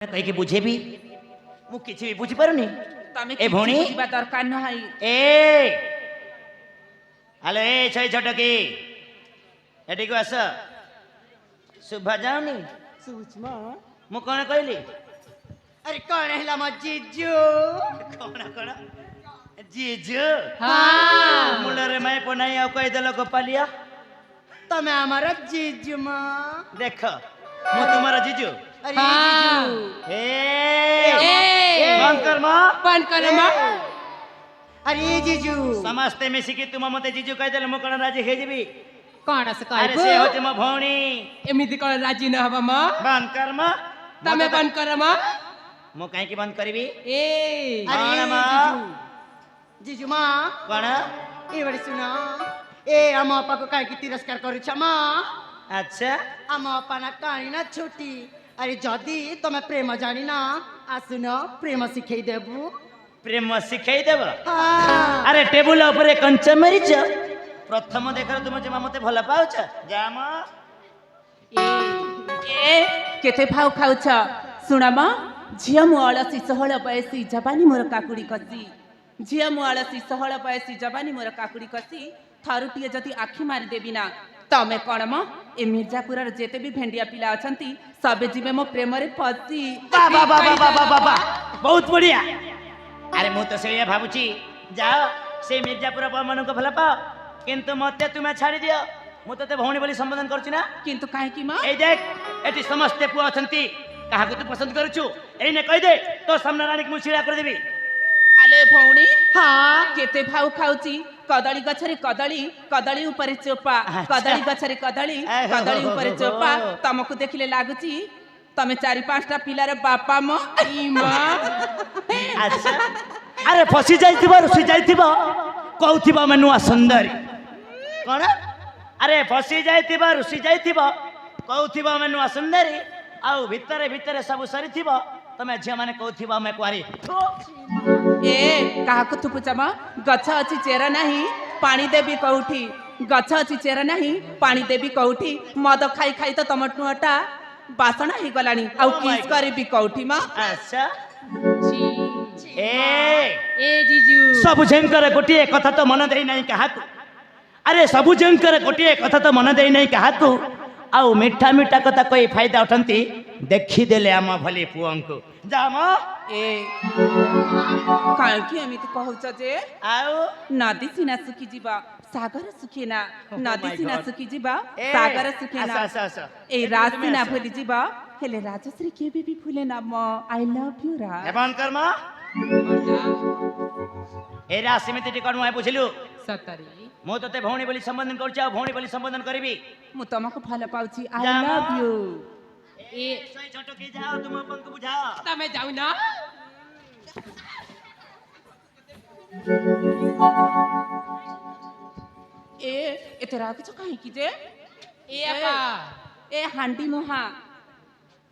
कहीं बुझेबी मु किछि भी बुझी पारुनी तमे ए भौणी बुझिबा दरकार नहीं। ए हेलो ए छई छटकी एटी को आस सुभा जाउनी सुषमा मु कोन कहली अरे कौन है म जीजू कोन जीजू हाँ मुलरे माई पनाई आ कहि देलो गोपालिया तमे हमारा जीजू माँ देख मु तुम्हारा जीजू अरे हाँ। जीजू ए बंद कर मां बंद कर मां। अरे जीजू समस्ते मिसिकी तुम मते जीजू कहि देलो मु कोन राजी हे जेबी कौन से अरे कहबो से होते म भौणी एमिति कोन राजी न हबा मां। बंद कर मां तमे बंद कर मां। मु काहे की बंद करबी ए अरे कौन माँ? जीजू जीजू माँ कोन ए बड़ी सुना ए हम अपा को काहे की तिरस्कार करू छ माँ अच्छा हम अपा ना कानी ना छोटी अरे जदी तमे प्रेम जानी ना आसुन प्रेम सिखै देबू प्रेम शिखाई देब हाँ अरे टेबुल ऊपर कंचा मरीच प्रथम देखर तुम जे मते भल पाउछ जाम ए केते भाव खाउछ सुना मां। झिया मु अलसी सहळ बयसी जवानी मोर काकुड़ी कसी झिया मु अलसी सहळ बयसी जवानी मोर काकुड़ी कसी थरुटिए जति आखि मारी देबी ना तमे कोन म ए मिर्जापुर रे जेते भी भेंडिया पिला अछंती सबे जीवे मो प्रेम रे फसी बाबा बाबा बाबा बाबा बहुत बढ़िया अरे मु तो से भाबुची जाओ से मिर्जापुर मन को भल पाओ किंतु मते तुमे छाड़ी दियो मु तते भौणी बोली संबोधन करछि ना किंतु काहे की मां ए देख एटी समस्त पुआ अछंती काहाकू तू पसंद करूछु एने कहि दे तो सामने रानी को मुछिड़ा कर देबी आले भौणी हाँ केते भाव खाउची कदली गछरे कदली कदली ऊपर चोपा अच्छा। कदली गछरे कदली आहो। कदली ऊपर चोपा तमको देखिले लागुची तमे चारि पांचटा पिलार बापा म ई मां। अच्छा अरे फसी जाइथिबो रुसी जाइथिबो कहउथिबो मैं नुआ सुंदरी कोन अरे फसी जाइथिबो रुसी जाइथिबो कहउथिबो मैं नुआ सुंदरी आउ भितरे भितरे सब सरीथिबो तमे झिया माने कहउथिबो मैं कुआरी ए काहाको थुपुचमा गछ अछि चेर नाही पानी देबी कौठी गछ अछि चेर नाही पानी देबी कौठी मद खाई खाई तो तमटुटा बासना ही गलानी आ Oh my किस God. करबी कौठी मा। अच्छा जी ए जीजू सब झंकर गोटिए कथा तो मन देई नहीं काहाकू अरे सब झंकर गोटिए कथा तो मन देई नहीं काहाकू आउ मिठा मिठा कथा कोई फायदा उठंती देखि देले आम भली पुअंकू जाम ए काहे की एमिति कहउछ जे आउ नदी सिना सुखी जीवा सागर सुखे ना Oh नदी my सिना God. सुखी जीवा ए, सागर सुखे ना आसा, आसा, आसा। ए ए, रात तुम्हें सिना आसा। भूली जीवा हेले राजश्री केबे भी भूले ना म आई लव यू रा। हेबान कर्मा ए राशि में टिकट मुझे बुझलु सतरी मु तते भौणी बोली संबोधन करछ आ भौणी बोली संबोधन करबी मु तमको भल पाउची आई जा लव म। यू। ए सही छोटो की जाओ तुम अपन को बुझाओ तमे जाउ ना ए एतरा कुछ काहे की जे ए अपा ए हांडी मुहा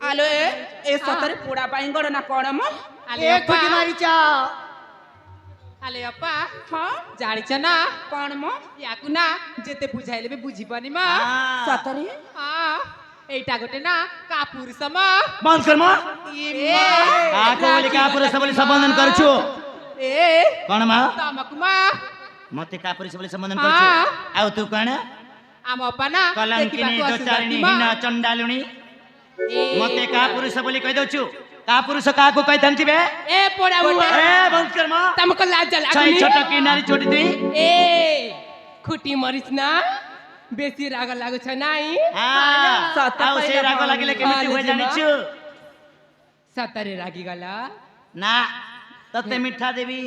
आलो ए सतरे पोड़ा बाइंगड़ ना कोण म ए खुटी मारी चा आले अप्पा हां जानिछ ना कोण म याकु ना जेते बुझाइले भी बुझिबनी मा सतरे हां एटा गोटे ना का पुरुष मा बंद कर्मा ए काको बोली का पुरुष बोली संबोधन करछु ए कोन मा तमक मा मते का पुरुष बोली संबोधन हाँ। करछु आउ तू कोन आम अप्पा ना कलंकिनी दोचारिणी हिना चंडालुनी मते का पुरुष बोली कहि दउछु का पुरुष का को कहि थंती बे ए पोड़ा मुआ ए बंद कर्मा तमको लाज छई लागुनी छोटो की नारी छोटी दी ए खुटी मरिस ना बेसी राग लागु छ नाइ हां सत आउ से पहिला राग भौणी। लागिले केमिति होय जानिछु सतरे रागी गला ना तते मिठा देवी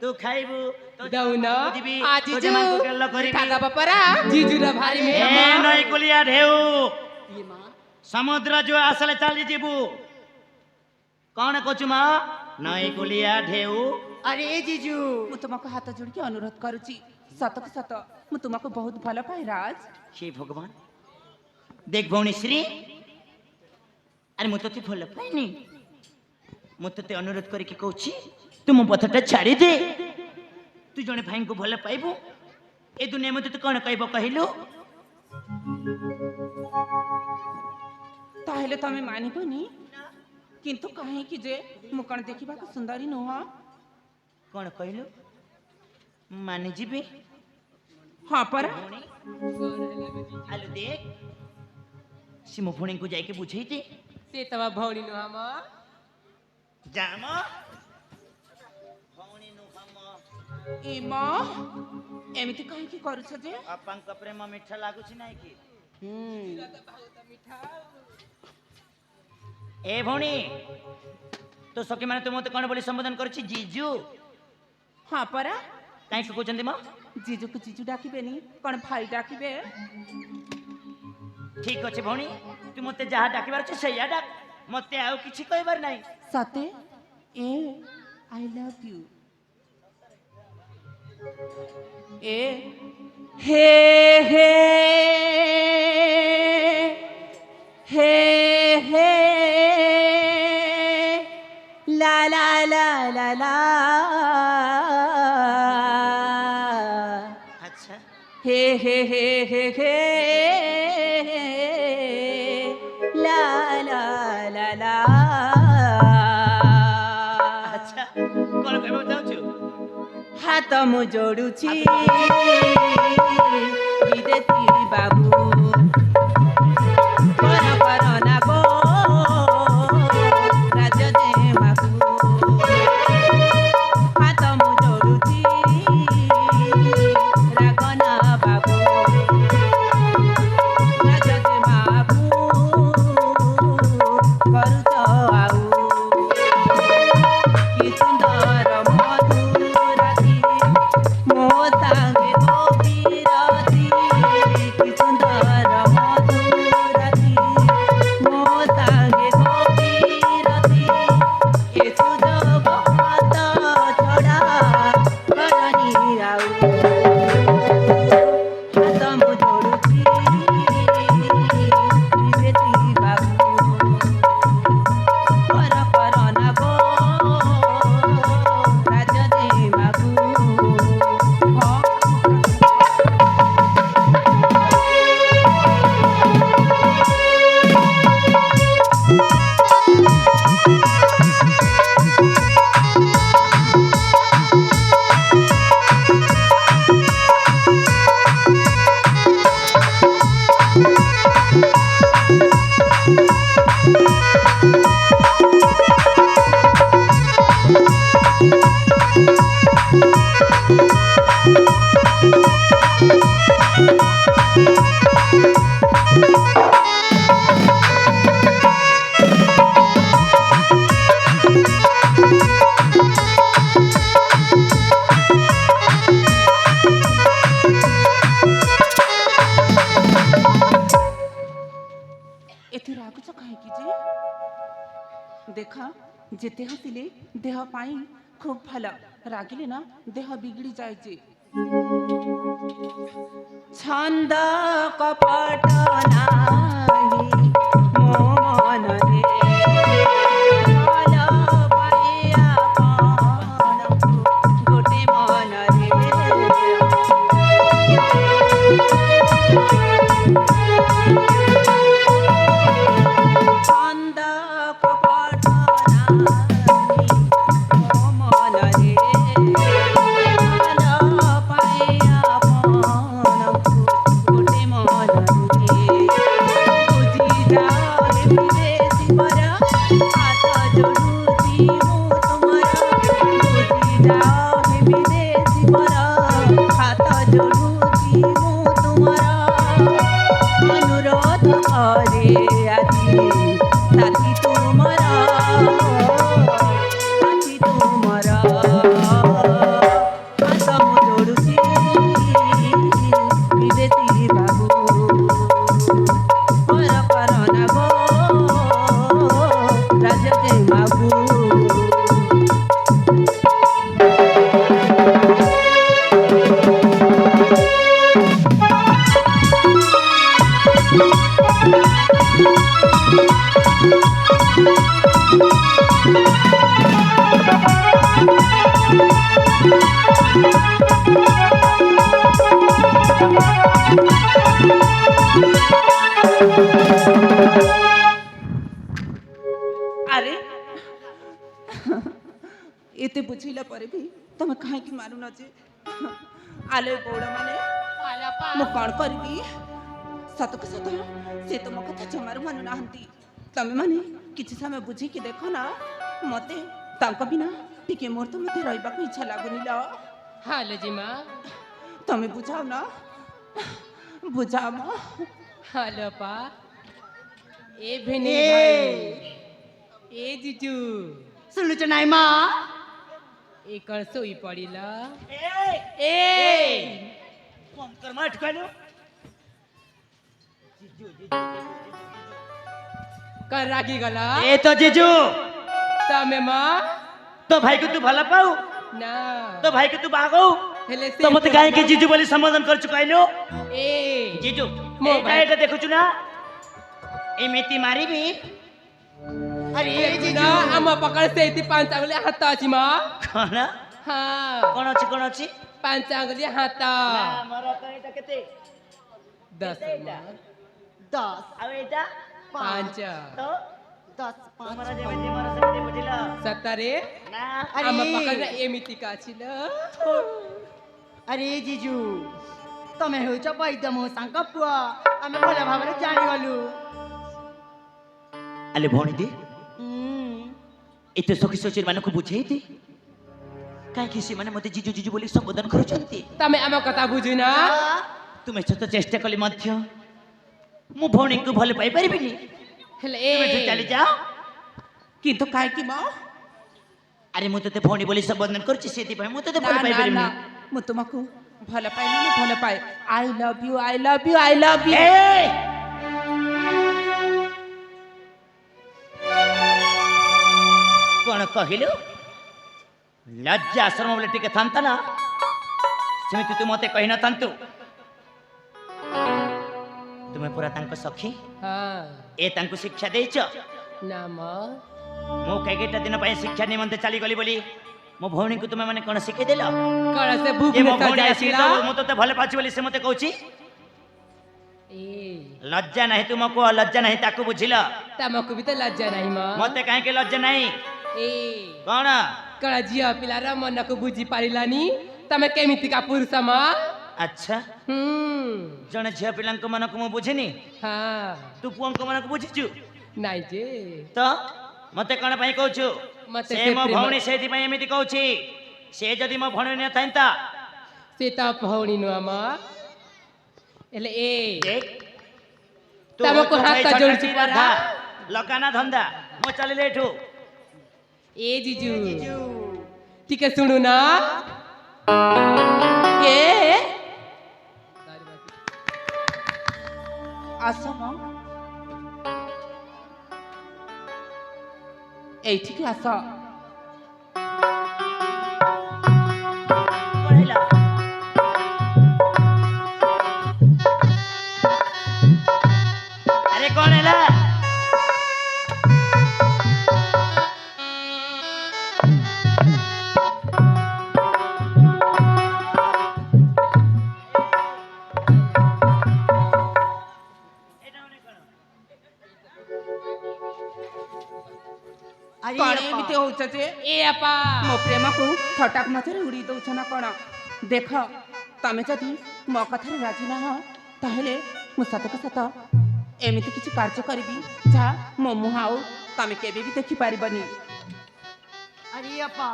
तू खाइबू तो दउन बुझिबी, आज तो जमा को केल्ला करिबी। खादा बपरा जीजू र भारी ए में नई कुलिया ढेउ समुद्र जो आसले चली जीबू कौन कोचु मा नई कुलिया ढेउ अरे जीजू मु तुमको हाथ जोड़ के अनुरोध करूची सत को सत मु तुमको बहुत भल पाए राज। हे भगवान देख भौणी श्री अरे मु तते भल पाइनी मु तते अनुरोध करके कहूची तू मो पथटा छाड़ी दे तू जने भाई को भल पाइबू ए दुनिया में तू कौन कहबो कहिलु ताहेले तमे मानिबनी किंतु कहीं कि जे मु कण देखिबा को सुंदरी नुह कौन कहलु मानि जीबी हाँ पर आलू देख सी मो भणी को जाके बुझेई दे से तवा भौणी नु हम जाम भणी नु हम ए म एमिति कहीं कि करू छ जे अपांक प्रेम मिठा लागुछि नाही कि ए भणी तो सखी माने तो मते कोन बोली संबोधन करछि जीजू हाँ पर काई को कहचंदी म जीजू को जीजू डाकिबेनी कण भाई डाकिबे ठीक अछि भणी तू मते जहा डाकिबार छ सैया डाक मते आउ किछि कहबार नाही सते ए आई लव यू ए हे हे हे हे ला ला ला ला ला अच्छा हे हे हे हे हे ला ला ला ला अच्छा कोन कहबो जाउछु हात मु जोडुछि विदेशी बाबू पर पर ना गो राज दे बाबू हात मु जोडुछि रागना बाबू राज दे बाबू करू तो आऊ कि सुंदर मधुराती मो सांगे गोपीराती कि सुंदर मधुराती मो सांगे गोपीराती ए सुजोग हाथ छड़ा करनी आऊ हाथ मु जोडुछि विदेशी बाबू पर पर ना गो राज दे बाबू एथि रागुच काहेकि जे देखा जेते हसिले देह पाई खूब भल रागिले ना देह बिगड़ी जाए जे छंद कपट नाही मो मन रे भल पाइया कौन गोटे मन छंद कपट नाही मो मन रे भल पाइया कौन गोटे मन बुझी जाओ विदेशी पर हाथ जोड़ुची मु तुमरा बुझी जाओ विदेशी पर हाथ जोड़ुची मु तुमरा अनुरोध करे आजी साथी तुमरा हाथ मु जोड़ुची विदेशी बाबू पर ना गो राज दे बाबू अरे एते बुझिला पर भी तुम कहीं मानु न जे आले बौड़ माने मु कौन करबी सतक सत से तो मो कथा जमारू मानु नाहंती तमे माने किछि समय बुझी कि देखो ना मते तांका बिना टिके मोर तो मते रहबा को इच्छा लागुनी ल हालो जिमा तमे बुझाओ ना बुझाओ म हालो पा ए भेनी ए। भाई ए जीजू सुन्नु छ नाइ मा एक सोई पड़िल ए ए कौन कर मत कहलो कर रागी गला ए तो जीजू तमे माँ तो भाई को तू भला पाऊ ना तो भाई को तू बागो हेले तो मते काहे के जीजू बोली संबोधन कर चुकाइलो ए जीजू मो ए भाई। भाई देखु छु ना एमिति मारिबी अरे जीजू ना हम पकड़ से इति 5 अंगुली हाथ अछि माँ कौन हाँ कौन अछि 5 अंगुली हाथ मोर तो एटा केते 10 माँ 10 अब एटा 5 तो 10 5 हमारा जेमिति मोर समिति बुझिला 17 ना अरे हम पकड़ एमिति का छिल अरे जीजू तमे होउछ वैद्य मौसांक पुआ आमे भल भाବରେ जानि गलु अले भौणी दे एते सखी सचिर मानको बुझेई दे काहे कि से माने मते जीजू जीजू बोली संबोधन करूचंती तमे हम कथा बुझु ना तुमे सत चेष्टा कली मध्य मु भौणी को भल पाई परिबिनी हेले तुमे तो चली जाओ किंतु काहे कि म अरे मु तते भौणी बोली संबोधन करछि सेति भाई मु तते ना भल पाई ना परिबिनी ना मु तुमको भल पाए ना भल पाए I love you I love you I love you ए कोन कहिलु लज्जा आश्रम बोले टिके थांता ना सेमिति तू मते कहि न थांतु तुमे पूरा तांको सखी हाँ ए तांको शिक्षा देइछ ना माँ मो कईटा दिन पाई शिक्षा निमंते चली गली बोली मो भौणी को तुमे माने कोन शिखे देलो कड़ा से भूख जे में मो सजा भौणी आसी छिला तो मो तो भले पाछि बोली से मते कहूची ए लज्जा नहीं तुमको लज्जा नहीं ताको बुझिला तमको भी तो लज्जा नहीं माँ मते काहे के लज्जा नहीं ए कोन कड़ा झिया पिला र मन को बुझी पारिलानी तमे केमिति का पुरुष माँ अच्छा जने झिया पिलांक मन को मु बुझिनी हाँ तू पुअंक मन को बुझिचु नहीं जे तो मते कोन पाई कहूछु मते से से मो प्रेम- भौणी सेति पाई एमिति कहूची से जदी मो भौणी न थाइता से तो भौणी नुआ माँ एले ए देख तमको हाथ का जोड़ छी परा लगाना धंधा मो चले लेठू ए जीजू ठीक है सुनो ना ए आस म এইঠিকে আস पढ़ेला अरे कौन हैला अरे କଣ अप्पा। ଏମିତି ହଉଛ ଯେ ए अपा ମୋ ପ୍ରେମକୁ ଥଟାକ ମଝିରେ ଉଡେଇ ଦଉଛ ନା କଣ ଦେଖ ତମେ ଯଦି ମୋ କଥାରେ ରାଜି ନାହଁ ତାହେଲେ ମୁଁ ସତକୁ ସତ ଏମିତି କିଛି କାର୍ଯ୍ୟ କରିବି ଯାହା ମୋ ମୁହଁ ଆଉ ତମେ କେବେ ବି ଦେଖିପାରିବନି अरे अप्पा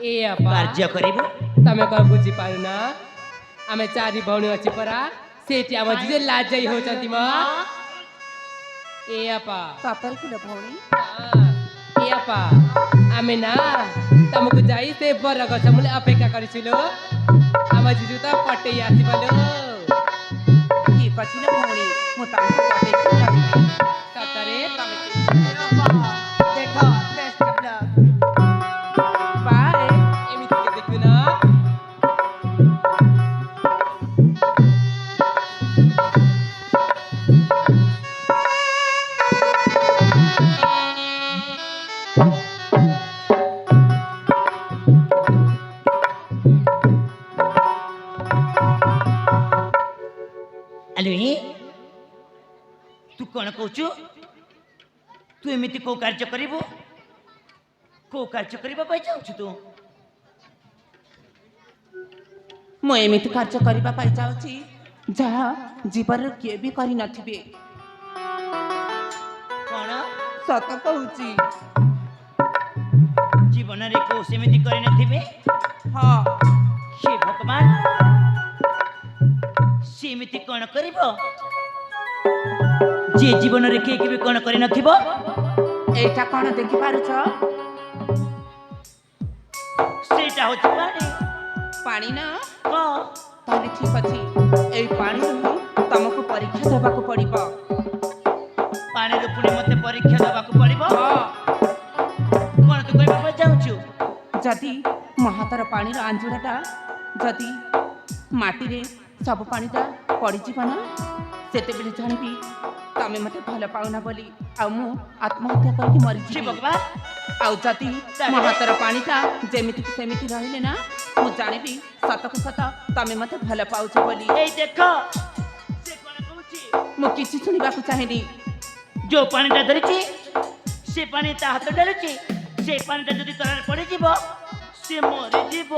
ए अपा कार्य करिबो तमे कौन बुझी पारु ना आमे चारि भौणी अछि परा सेठी आम जिजे लाज जाई होचंती माँ ए अपा ସତରେ କିଲୋ ଭଉଣୀ ए अपा आमे ना तमको जाई से बर गछ मुले अपेक्षा करिसिलो आम जिजु त पटेई आसिबलो ଠିକ ଅଛି ଲୋ ଭଉଣୀ ମୁଁ ତମକୁ ପଠେଇକି ନେବି सतरे ତମେ अप्पा देखो बेस्ट ऑफ लक ବାଏ एमिति के देखु ना अले तू कौन कहूचु तू एमिति को कार्य करिबो କୋଉ କାର୍ଯ୍ୟ କରିବା ପାଇଁ ଚାହୁଁଛୁ ତୁ? ମୁଁ ଏମିତି କାର୍ଯ୍ୟ କରିବା ପାଇଁ ଯାଉଛି ଯାହା ଜୀବନରେ କିଏ ବି କରିନଥିବେ। କଣ ସତ କହୁଛି। ଜୀବନରେ କୋଉ ସେମିତି କରିନଥିବେ? ହଁ, ହେ ଭଗବାନ, ସେମିତି କଣ କରିବ ଯିଏ ଜୀବନରେ କିଏ କେବେ କଣ କରିନଥିବ? ଏଇଟା କଣ ଦେଖିପାରୁଛ? ସେଇଟା ହଉଛି ପାଣି। ପାଣି ନା? ହଁ, ତାହେଲେ ଠିକ ଅଛି, ଏଇ ପାଣିରୁ ହିଁ ତମକୁ ପରୀକ୍ଷା ଦେବାକୁ ପଡିବ। ପାଣିରୁ ପୁଣି ମତେ ପରୀକ୍ଷା ଦେବାକୁ ପଡିବ? ହଁ, କଣ ତୁ କହିବା ପାଇଁ ଚାହୁଁଛୁ? ଯଦି ମୋ ହାତର ପାଣିର ଆଞ୍ଜୁଳାଟା ଯଦି ମାଟିରେ ସବୁ ପାଣିଟା ପଡ଼ିଯିବ ନା, ସେତେବେଳେ ଜାଣିବି ତମେ ମୋତେ ଭଲ ପାଉନା ବୋଲି, ଆଉ ମୁଁ ଆତ୍ମହତ୍ୟା କରିକି ହେ ମରିଯିବି। ଭଗବାନ, ଆଉ ଯଦି ମୋ ହାତର ପାଣିଟା ଯେମିତି ସେମିତି ରହିଲେ ନା, ମୁଁ ଜାଣିବି ସତକୁ ସତ ତମେ ମୋତେ ଭଲ ପାଉଛ ବୋଲି। ଏଇ ଦେଖ ସେ କଣ କହୁଛି। ମୁଁ କିଛି ଶୁଣିବାକୁ ଚାହେଁନି। ଯୋଉ ପାଣିଟା ଧରିଛି ସେ ପାଣି ତା ହାତ ଡାଲୁଛି, ସେ ପାଣିଟା ଯଦି ତଳରେ ପଡ଼ିଯିବ ସେ ମରିଯିବ।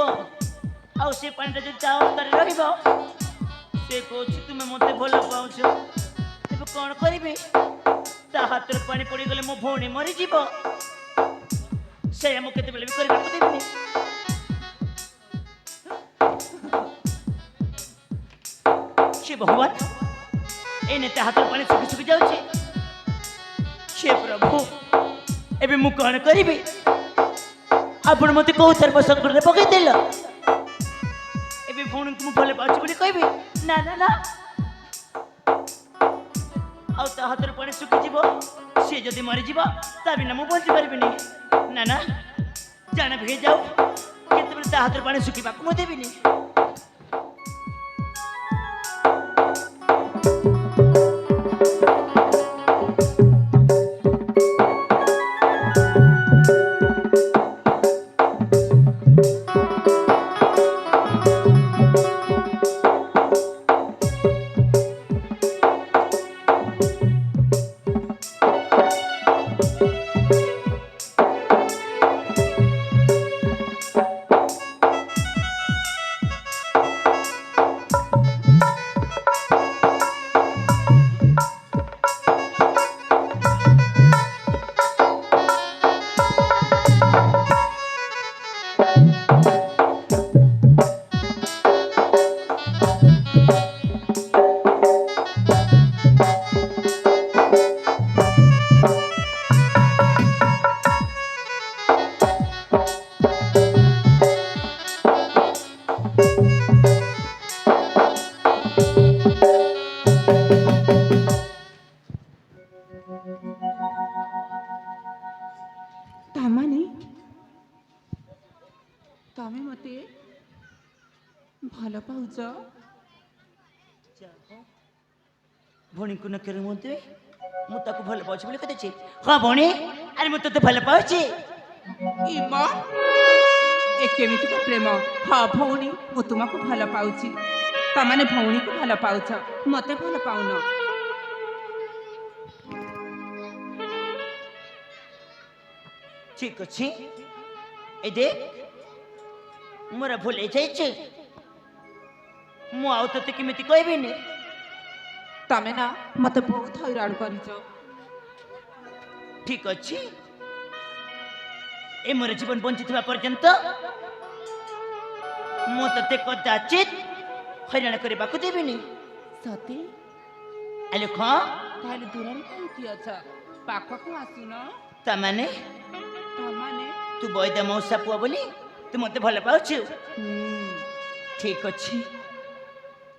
ଆଉ ସେ ପାଣିଟା ଯଦି ତା ଅବସ୍ଥାରେ ରହିବ, ସେ କହୁଛି ତୁମେ ମୋତେ ଭଲ ପାଉଛ। ତେବେ କଣ କରିବି? ତା ହାତରେ ପାଣି ପଡ଼ିଗଲେ ମୋ ଭଉଣୀ ମରିଯିବ। ସେଇଆ ମୁଁ କେତେବେଳେ ବି କରିବାକୁ ଦେବିନି। ସେ ଭଗବାନ, ଏଇନେ ତା ହାତର ପାଣି ଶୁଖି ଶୁଖି ଯାଉଛି। ହେ ପ୍ରଭୁ, ଏବେ ମୁଁ କଣ କରିବି? ଆପଣ ମତେ କୋଉ ସର୍ବ ସଂକଟରେ ପକେଇଦେଲ? ଏବେ ଭଉଣୀଙ୍କୁ ମୁଁ ଭଲ ପାଉଛି ବୋଲି କହିବି? ନା ନା ନା। ଆଉ ତା ହାତର ପାଣି ଶୁଖିଯିବ, ସିଏ ଯଦି ମରିଯିବ ତା ବିନା ମୁଁ ବଞ୍ଚି ପାରିବିନି। ନା ନା, ଜାଣ ବି ହେଇଯାଉ, କେତେବେଳେ ତା ହାତର ପାଣି ଶୁଖିବାକୁ ମୁଁ ଦେବିନି। ତାମାନେ ତମେ ମୋତେ ଭଲ ପାଉଛ? ଭଉଣୀକୁ ନକରେ ମୋତେ ମୁଁ ତାକୁ ଭଲ ପାଉଛି ବୋଲି କହିଦେଇଛି। ହଁ ଭଉଣୀ, ଆରେ ମୁଁ ତତେ ଭଲ ପାଉଛି। ଇମା, ଏ କେମିତିକା ପ୍ରେମ? ହଁ ଭଉଣୀ, ମୁଁ ତୁମକୁ ଭଲ ପାଉଛି। ତମାନେ ଭଉଣୀକୁ ଭଲ ପାଉଛ, ମୋତେ ଭଲ ପାଉନ। ଠିକ ଅଛି, ଏଇ ଦେଖ ମୋର ଭୁଲ ହେଇଯାଇଛି। ମୁଁ ଆଉ ତତେ କେମିତି କହିବିନି? ତମେ ନା ମୋତେ ବହୁତ ହଇରାଣ କରିଛ। ଠିକ ଅଛି, ଏ ମୋର ଜୀବନ ବଞ୍ଚିଥିବା ପର୍ଯ୍ୟନ୍ତ ମୁଁ ତତେ କଦାଚିତ ହଇରାଣ କରିବାକୁ ଦେବିନି। ସତେ? ଆଲୋ ହଁ, ତାହେଲେ ଦୂରରେ କାହିଁକି ଅଛ? ପାଖକୁ ଆସୁନ। ତାମାନେ ତାମାନେ ତୁ ବୈଦ ମଉସା ପୁଅ ବୋଲି ତୁ ମତେ ଭଲ ପାଉଛୁ? ହୁଁ, ଠିକ ଅଛି,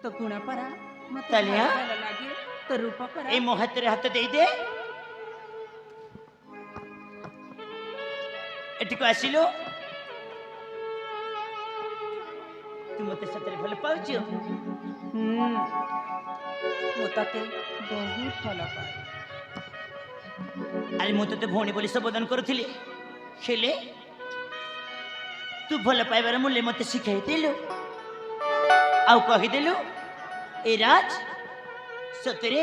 ତ ଗୁଣ ପରା ମୋତେ ତାଲିଆ? ଭଲ ଲାଗେ, ତ ରୂପ ପରା। ଏଇ ମୋ ହାତରେ ହାତ ଦେଇଦେ। ଏଠିକୁ ଆସିଲୁ। ତୁ ମତେ ସତରେ ଭଲ ପାଉଛୁ? ମୁଁ ତତେ ବହୁତ ଭଲ ପାଏ। ଆରେ ମୁଁ ତତେ ଭଉଣୀ ବୋଲି ସମ୍ବୋଧନ କରୁଥିଲି, ହେଲେ ତୁ ଭଲ ପାଇବାର ମୂଲ୍ୟ ମତେ ଶିଖାଇଦେଲୁ। ଆଉ କହିଦେଲୁ ଏ ରାଜ ସତରେ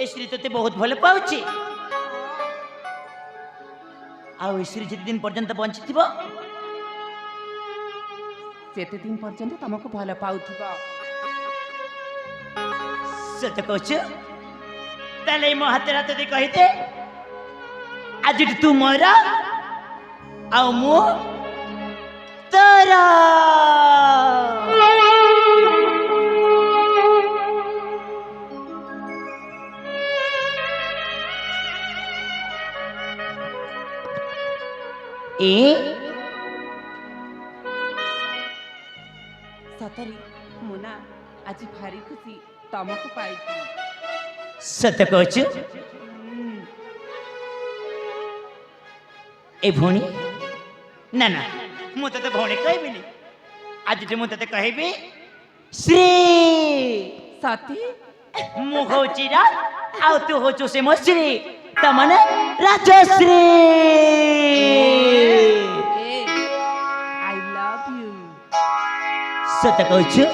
ଏ ସ୍ତ୍ରୀ ତତେ ବହୁତ ଭଲ ପାଉଛି। ଆଉ ଈଶ୍ୱରୀ ଯେତେ ଦିନ ପର୍ଯ୍ୟନ୍ତ ବଞ୍ଚିଥିବ ସେତେ ଦିନ ପର୍ଯ୍ୟନ୍ତ ତମକୁ ଭଲ ପାଉଥିବ। ସତ କହୁଛୁ? ତାହେଲେ ମୋ ହାତରେ ହାତ ଦେଇ କହିଦେ ଆଜି ତୁ ମୋର ଆଉ ମୁଁ ତୋର। ସତରେ ମୁଁ ନା ଆଜି ଭାରି ଖୁସି ତମକୁ ପାଇକି। ସତ କହୁଛୁ? ଏ ଭଉଣୀ ନା ନା ମୁଁ ତତେ ଭଉଣୀ କହିବିନି ଆଜିଠୁ ମୁଁ ତତେ କହିବି ଶ୍ରୀ। ସତୀ ମୁଁ ହଉଛି ରାଜ ଆଉ ତୁ ହଉଛୁ ସେ ମୋ ଶ୍ରୀ ତାମାନେ ରାଜଶ୍ରୀ। I love you. ସତ କହୁଛୁ?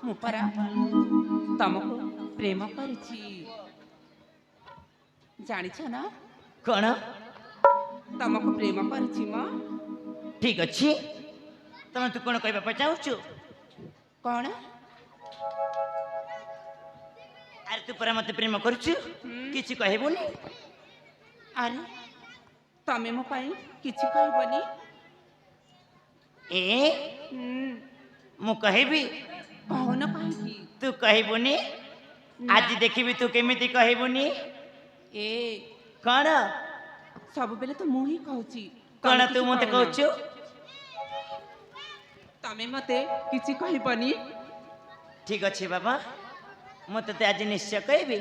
ମୁଁ ପରା ତମକୁ ପ୍ରେମ କରିଛି ଜାଣିଛ ନା? କଣ? ତମକୁ ପ୍ରେମ କରିଛି ମ। ଠିକ ଅଛି ତମେ ତୁ କଣ କହିବା ପାଇଁ ଚାହୁଁଛୁ? କଣ? ଆରେ ତୁ ପରା ମତେ ପ୍ରେମ କରୁଛୁ କିଛି କହିବୁନି? ଆରେ ତମେ ମୋ ପାଇଁ କିଛି କହିବନି? ମୁଁ କହିବି କହୁନ କାହିଁକି? ତୁ କହିବୁନି? ଆଜି ଦେଖିବି ତୁ କେମିତି କହିବୁନି? କଣ? ସବୁବେଳେ ତ ମୁଁ ହିଁ କହୁଛି। କଣ ତୁ ମତେ କହୁଛୁ? ତମେ ମତେ କିଛି କହିବନି? ଠିକ ଅଛି ବାବା ମୁଁ ତତେ ଆଜି ନିଶ୍ଚୟ କହିବି।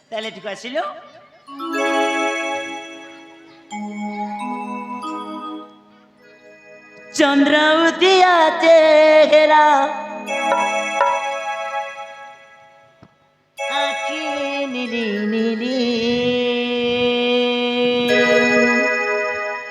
ତାହେଲେ ଏଠିକୁ ଆସିଲୁ। ଚନ୍ଦ୍ର ଉଦିଆ ଚେହେରା